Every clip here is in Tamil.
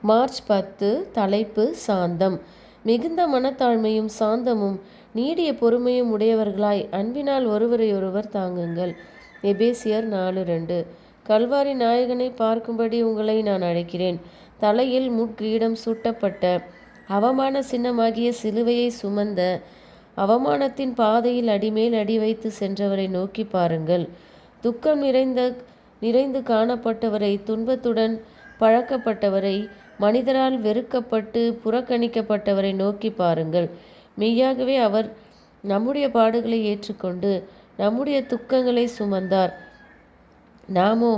மார்ச் 10. தலைப்பு சாந்தம். மிகுந்த மனத்தாழ்மையும் சாந்தமும் நீடிய பொறுமையும் உடையவர்களாய் அன்பினால் ஒருவரையொருவர் தாங்குங்கள். எபேசியர் 4:2. கல்வாரி நாயகனை பார்க்கும்படி உங்களை நான் அழைக்கிறேன். தலையில் முட்கிரீடம் சூட்டப்பட்ட அவமான சின்னமாகிய சிலுவையை சுமந்த அவமானத்தின் பாதையில் அடிமேல் அடி வைத்து சென்றவரை நோக்கி பாருங்கள். துக்கம் நிறைந்து காணப்பட்டவரை, துன்பத்துடன் பழக்கப்பட்டவரை, மனிதரால் வெறுக்கப்பட்டு புறக்கணிக்கப்பட்டவரை நோக்கி பாருங்கள். மெய்யாகவே அவர் நம்முடைய பாடுகளை ஏற்றுக்கொண்டு நம்முடைய துக்கங்களை சுமந்தார். நாமோ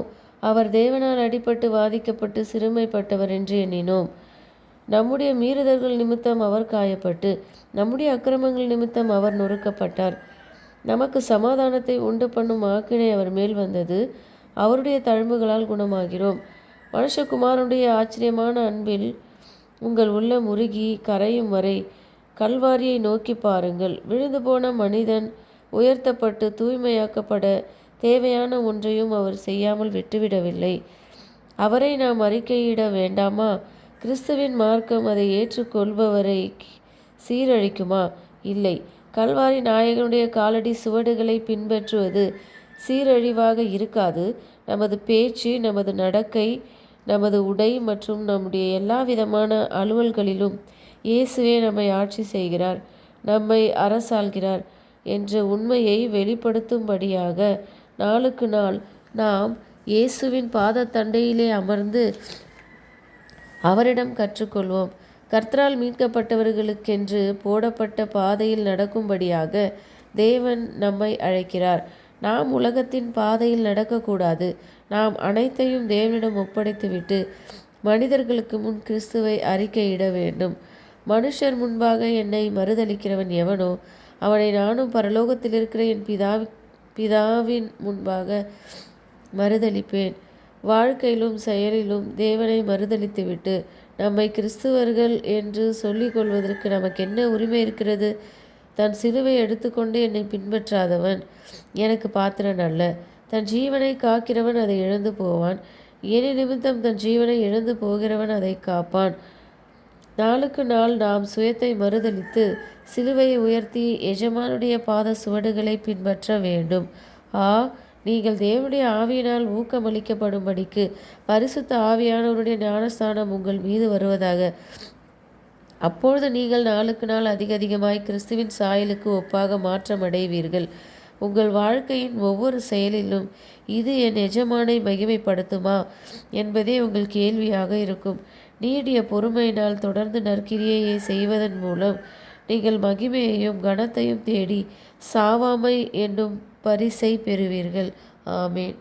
அவர் தேவனால் அடிபட்டு வாதிக்கப்பட்டு சிறுமைப்பட்டவர் என்று எண்ணினோம். நம்முடைய மீறுதல்கள் நிமித்தம் அவர் காயப்பட்டு நம்முடைய அக்கிரமங்கள் நிமித்தம் அவர் நொறுக்கப்பட்டார். நமக்கு சமாதானத்தை உண்டு பண்ணும் ஆக்கினை அவர் மேல் வந்தது. அவருடைய தழும்புகளால் குணமாகிறோம். மனுஷகுமாரனுடைய ஆச்சரியமான அன்பில் உங்கள் உள்ளம் உருகி கரையும் வரை கல்வாரியை நோக்கி பாருங்கள். விழுந்து போன மனிதன் உயர்த்தப்பட்டு தூய்மையாக்கப்பட தேவையான ஒன்றையும் அவர் செய்யாமல் விட்டுவிடவில்லை. அவரை நாம் அறிக்கையிட வேண்டாமா? கிறிஸ்துவின் மார்க்கம் அதை ஏற்றுக்கொள்பவரை சீரழிக்குமா? இல்லை. கல்வாரி நாயகனுடைய காலடி சுவடுகளை பின்பற்றுவது சீரழிவாக இருக்காது. நமது பேச்சு, நமது நடக்கை, நமது உடை மற்றும் நம்முடைய எல்லா விதமான அலுவல்களிலும் இயேசுவே நம்மை ஆட்சி செய்கிறார், நம்மை அரசாள்கிறார் என்ற உண்மையை வெளிப்படுத்தும்படியாக நாளுக்கு நாள் நாம் இயேசுவின் பாதத்தண்டையிலே அமர்ந்து அவரிடம் கற்றுக்கொள்வோம். கர்த்தரால் மீட்கப்பட்டவர்களுக்கென்று போடப்பட்ட பாதையில் நடக்கும்படியாக தேவன் நம்மை அழைக்கிறார். நாம் உலகத்தின் பாதையில் நடக்கக்கூடாது. நாம் அனைத்தையும் தேவனிடம் ஒப்படைத்துவிட்டு மனிதர்களுக்கு முன் கிறிஸ்துவை அறிக்கையிட வேண்டும். மனுஷர் முன்பாக என்னை மறுதலிக்கிறவன் எவனோ அவனை நானும் பரலோகத்தில் இருக்கிற என் பிதாவின் முன்பாக மறுதலிப்பேன். வாழ்க்கையிலும் செயலிலும் தேவனை மறுதலித்துவிட்டு நம்மை கிறிஸ்துவர்கள் என்று சொல்லிக் கொள்வதற்கு நமக்கு என்ன உரிமை இருக்கிறது? தன் சிலுவை எடுத்துக்கொண்டு என்னை பின்பற்றாதவன் எனக்கு பாத்திரன் அல்ல. தன் ஜீவனை காக்கிறவன் அதை இழந்து போவான். என் நிமித்தம் தன் ஜீவனை இழந்து போகிறவன் அதை காப்பான். நாளுக்கு நாள் நாம் சுயத்தை மறுதலித்து சிலுவையை உயர்த்தி எஜமானுடைய பாத சுவடுகளை பின்பற்ற வேண்டும். நீங்கள் தேவனுடைய ஆவியினால் ஊக்கமளிக்கப்படும்படிக்கு பரிசுத்த ஆவியானவருடைய ஞானஸ்தானம் உங்கள் மீது வருவதாக. அப்பொழுது நீங்கள் நாளுக்கு நாள் அதிகமாய் கிறிஸ்துவின் சாயலுக்கு ஒப்பாக மாற்றமடைவீர்கள். உங்கள் வாழ்க்கையின் ஒவ்வொரு செயலிலும் இது என் எஜமானை மகிமைப்படுத்துமா என்பதே உங்கள் கேள்வியாக இருக்கும். நீடிய பொறுமையினால் தொடர்ந்து நற்கிரியையை செய்வதன் மூலம் நீங்கள் மகிமையையும் கனத்தையும் தேடி சாவாமை என்னும் பரிசை பெறுவீர்கள். ஆமேன்.